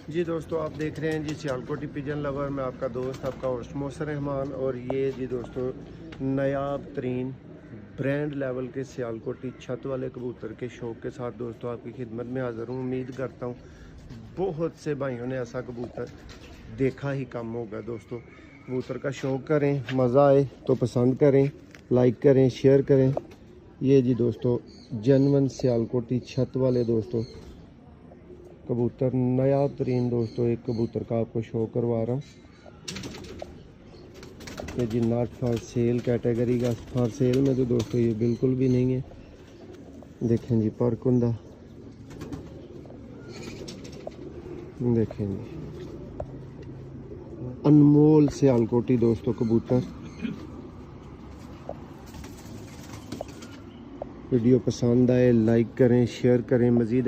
जी दोस्तों, आप देख रहे हैं जी सियालकोटी पिजन लवर में आपका दोस्त, आपका होस्ट मोहसिन रहमान। और ये जी दोस्तों नायाब तरीन ब्रांड लेवल के सियालकोटी छत वाले कबूतर के शौक़ के साथ दोस्तों आपकी खिदमत में हाज़िर हूँ। उम्मीद करता हूँ बहुत से भाइयों ने ऐसा कबूतर देखा ही कम होगा। दोस्तों कबूतर का शौक़ करें, मज़ा आए तो पसंद करें, लाइक करें, शेयर करें। ये जी दोस्तों जनवन सियालकोटी छत वाले दोस्तों कबूतर नया तरीन दोस्तों एक कबूतर का आपको शो करवा रहा हूँ। ये जी नॉट फॉर सेल कैटेगरी का, फॉर सेल में तो दोस्तों ये बिल्कुल भी नहीं है। देखें जी परकुंदा, देखें जी अनमोल सियालकोटी दोस्तों कबूतर। वीडियो पसंद आए लाइक करें, शेयर करें। मज़ीद